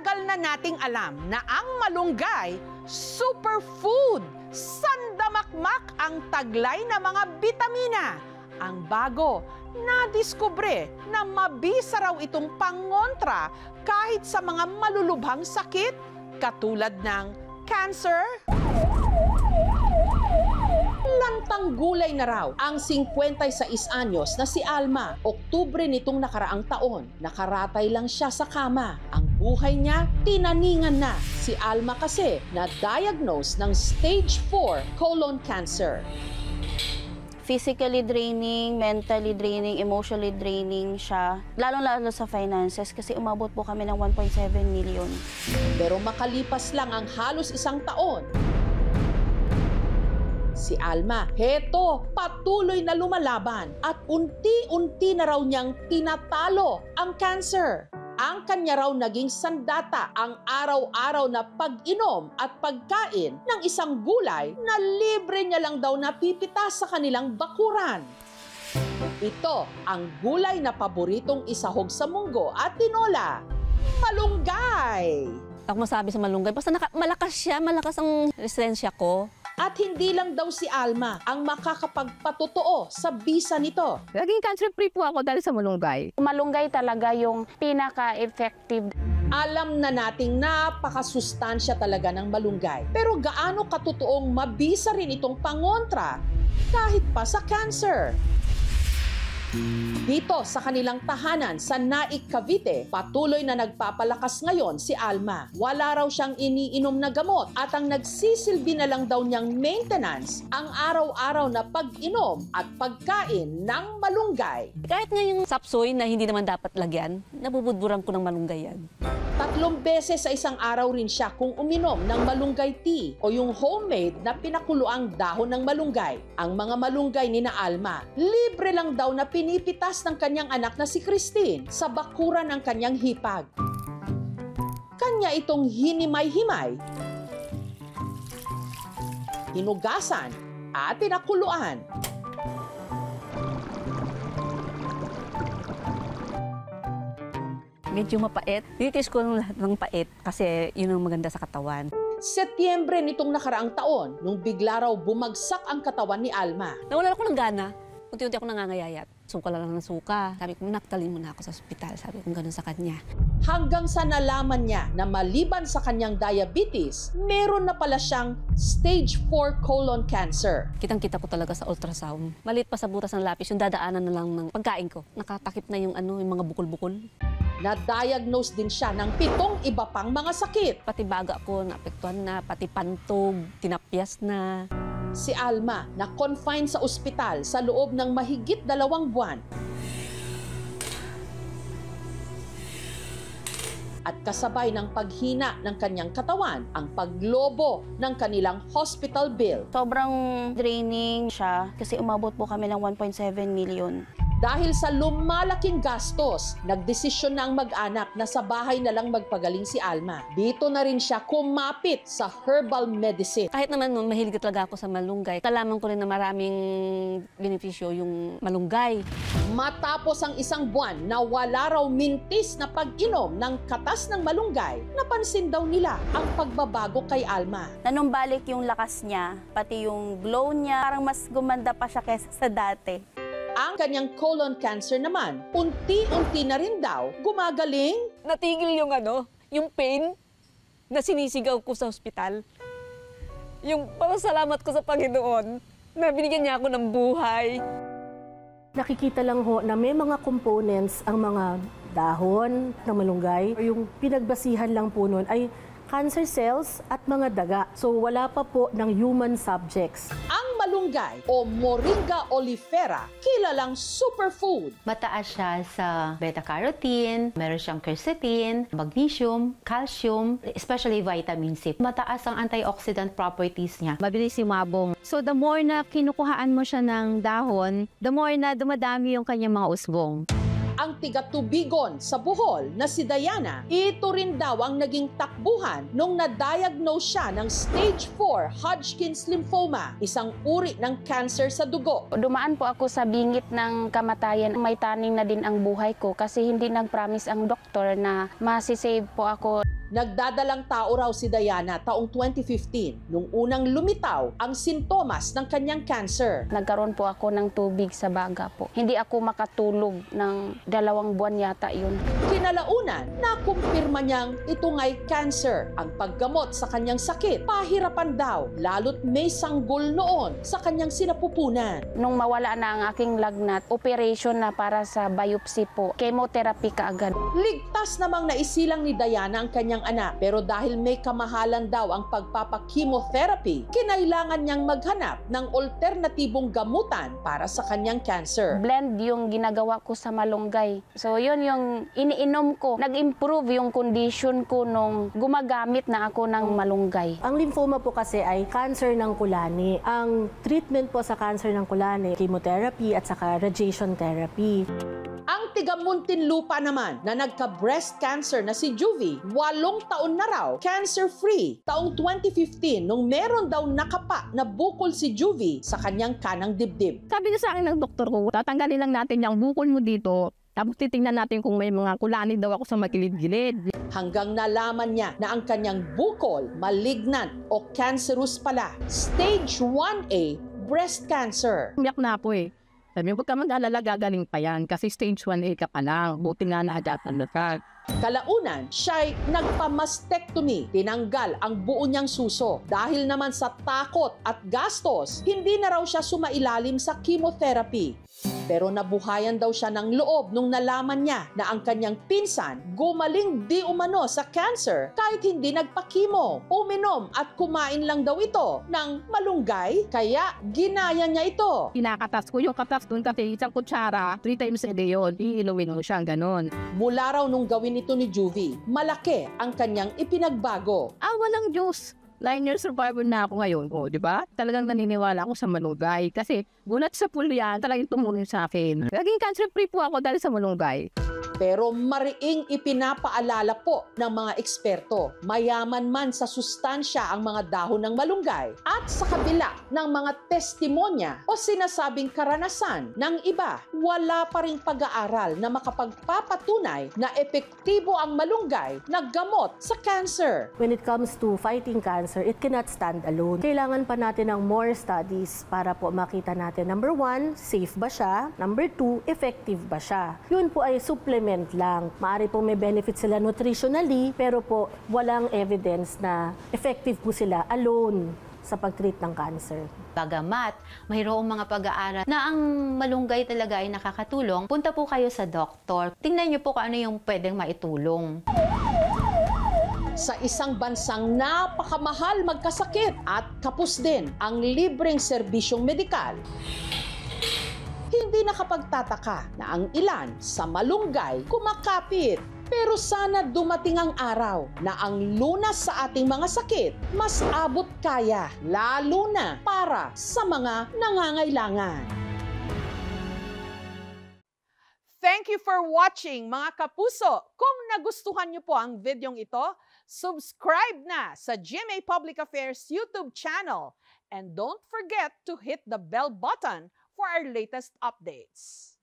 Matagal na nating alam na ang malunggay, superfood, sandamakmak ang taglay na mga bitamina. Ang bago, nadiskubre na mabisa raw itong pangontra kahit sa mga malulubhang sakit katulad ng cancer. Lantang gulay na raw ang 56 anyos na si Alma. Oktubre nitong nakaraang taon, nakaratay lang siya sa kama. Ang buhay niya, tinaningan na. Si Alma kasi na-diagnose ng stage 4 colon cancer. Physically draining, mentally draining, emotionally draining siya. Lalong-lalo sa finances kasi umabot po kami ng 1.7 million. Pero makalipas lang ang halos isang taon, si Alma, heto, patuloy na lumalaban at unti-unti na raw niyang tinatalo ang cancer. Ang kanya raw naging sandata ang araw-araw na pag-inom at pagkain ng isang gulay na libre niya lang daw napipitas sa kanilang bakuran. Ito ang gulay na paboritong isahog sa munggo at tinola, malunggay. Ako masabi sa malunggay, basta malakas siya, malakas ang resistensya ko. At hindi lang daw si Alma ang makakapagpatotoo sa bisa nito. Naging cancer-free po ako dahil sa malunggay. Malunggay talaga yung pinaka-effective. Alam na nating napakasustansya talaga ng malunggay. Pero gaano katotoong mabisa rin itong pangontra kahit pa sa cancer? Dito sa kanilang tahanan sa Naik, Cavite, patuloy na nagpapalakas ngayon si Alma. Wala raw siyang iniinom na gamot at ang nagsisilbi na lang daw niyang maintenance ang araw-araw na pag-inom at pagkain ng malunggay. Kahit nga yung sapsoy na hindi naman dapat lagyan, nabubudburan ko ng malunggay yan. 3 beses sa isang araw rin siya kung uminom ng malunggay tea o yung homemade na pinakuluang dahon ng malunggay. Ang mga malunggay ni na Alma, libre lang daw na pinipitas ng kanyang anak na si Christine sa bakuran ng kanyang hipag. Kanya itong hinimay-himay, hinugasan at pinakuluan. Medyo mapait. Tinitis ko ng lahat ng pait kasi yun ang maganda sa katawan. Setyembre nitong nakaraang taon, nung bigla raw bumagsak ang katawan ni Alma. Nawalan ako ng gana. Unti-unti ako nangangayayat. Suka lang ng suka. Sabi ko, naktalin mo na ako sa ospital. Sabi ko, ganun sa kanya. Hanggang sa nalaman niya na maliban sa kanyang diabetes, meron na pala siyang stage 4 colon cancer. Kitang-kita ko talaga sa ultrasound. Maliit pa sa butas ng lapis, yung dadaanan na lang ng pagkain ko. Nakatakip na yung mga bukol-bukol. Na-diagnose din siya ng 7 iba pang mga sakit. Pati baga ko, naapektuhan na. Pati pantog, tinapyas na. Si Alma na confined sa ospital sa loob ng mahigit 2 buwan. At kasabay ng paghina ng kanyang katawan, ang paglobo ng kanilang hospital bill. Sobrang draining siya kasi umabot po kami ng 1.7 million. Dahil sa lumalaking gastos, nagdesisyon na ang mag-anak na sa bahay na lang magpagaling si Alma. Dito na rin siya kumapit sa herbal medicine. Kahit naman noon, mahilig talaga ako sa malunggay. Kalaman ko rin na maraming benepisyo yung malunggay. Matapos ang 1 buwan na wala raw mintis na pag-inom ng katas ng malunggay, napansin daw nila ang pagbabago kay Alma. Nanumbalik yung lakas niya, pati yung glow niya, parang mas gumanda pa siya kaysa sa dati. Ang kanyang colon cancer naman, unti-unti na rin daw gumagaling. Natigil yung pain na sinisigaw ko sa ospital. Yung pasalamat ko sa Panginoon na binigyan niya ako ng buhay. Nakikita lang ho na may mga components ang mga dahon ng malunggay. Yung pinagbasihan lang po nun ay cancer cells at mga daga. So wala pa po ng human subjects. Ang malunggay o Moringa oleifera, kilalang superfood. Mataas siya sa beta-carotene, meron siyang quercetin, magnesium, calcium, especially vitamin C. Mataas ang antioxidant properties niya. Mabilis yumabong. So the more na kinukuhaan mo siya ng dahon, the more na dumadami yung kanyang mga usbong. Ang tiga-tubigon sa Bohol na si Diana, ito rin daw ang naging takbuhan nung na-diagnose siya ng stage 4 Hodgkin's lymphoma, isang uri ng cancer sa dugo. Dumaan po ako sa bingit ng kamatayan. May taning na din ang buhay ko kasi hindi nag-promise ang doktor na masisave po ako. Nagdadalang tao raw si Diana taong 2015 nung unang lumitaw ang sintomas ng kanyang cancer. Nagkaroon po ako ng tubig sa baga po. Hindi ako makatulog ng 2 buwan yata yun. Kinalaunan, nakumpirma niyang ito nga'y cancer. Ang paggamot sa kanyang sakit, pahirapan daw, lalo't may sanggol noon sa kanyang sinapupunan. Nung mawala na ang aking lagnat, operation na para sa biopsy po. Chemotherapy kaagad. Ligtas namang naisilang ni Diana ang kanyang anak, pero dahil may kamahalan daw ang pagpapachemotherapy, kinailangan niyang maghanap ng alternatibong gamutan para sa kanyang cancer. Blend yung ginagawa ko sa malunggay. So yun yung iniinom ko. Nag-improve yung condition ko nung gumagamit na ako ng malunggay. Ang lymphoma po kasi ay cancer ng kulani. Ang treatment po sa cancer ng kulani, chemotherapy at saka radiation therapy. Ang tiga Muntinlupa naman na nagka-breast cancer na si Juvie, 8 taon na raw, cancer-free. Taong 2015 nung meron daw nakapa na bukol si Juvie sa kanyang kanang dibdib. Sabi niya sa akin ng doktor ko, tatanggalin lang natin yung bukol mo dito. Tapos titingnan natin kung may mga kulani daw ako sa magilid-gilid. Hanggang nalaman niya na ang kanyang bukol, malignant o cancerous pala. Stage 1A, breast cancer. Umiyak na ako eh. Sabi niya, huwag ka mag-alala, gagaling pa yan. Kasi stage 1A ka pa lang. Buti nga na-adatan na ka. Kalaunan, siya'y nagpa-mastectomy. Tinanggal ang buo niyang suso. Dahil naman sa takot at gastos, hindi na raw siya sumailalim sa chemotherapy. Pero nabuhayan daw siya ng loob nung nalaman niya na ang kanyang pinsan gumaling di umano sa cancer kahit hindi nagpa-chemo. Uminom at kumain lang daw ito ng malunggay, kaya ginaya niya ito. Kinakatas ko yung katas doon kasi isang kutsara, 3 times a day yun. Iiluwin mo siya, ganon. Mula raw nung gawin ito ni Juvie, malaki ang kanyang ipinagbago. Walang Diyos. 9-year survivor na ako ngayon. O, di ba? Talagang naniniwala ako sa malunggay. Kasi gulat sa pool yan, talagang tumulong sa akin. Naging cancer-free po ako dahil sa malunggay. Pero mariing ipinapaalala po ng mga eksperto, mayaman man sa sustansya ang mga dahon ng malunggay at sa kabila ng mga testimonya o sinasabing karanasan ng iba, wala pa ring pag-aaral na makapagpapatunay na epektibo ang malunggay na gamot sa cancer. When it comes to fighting cancer, it cannot stand alone. Kailangan pa natin ng more studies para po makita natin, number 1, safe ba siya? Number 2, effective ba siya? Yun po ay supplement lang. Maaari po may benefit sila nutritionally, pero po walang evidence na effective po sila alone sa pag-treat ng cancer. Bagamat mayroong mga pag-aaral na ang malunggay talaga ay nakakatulong, punta po kayo sa doktor. Tingnan niyo po kung ano yung pwedeng maitulong. Sa isang bansang napakamahal magkasakit at kapos din ang libreng serbisyong medikal, hindi nakapagtataka na ang ilan sa malunggay kumakapit. Pero sana dumating ang araw na ang lunas sa ating mga sakit mas abot kaya, lalo na para sa mga nangangailangan. Thank you for watching, mga kapuso. Kung nagustuhan niyo po ang videong ito, subscribe na sa GMA Public Affairs YouTube channel. And don't forget to hit the bell button for our latest updates.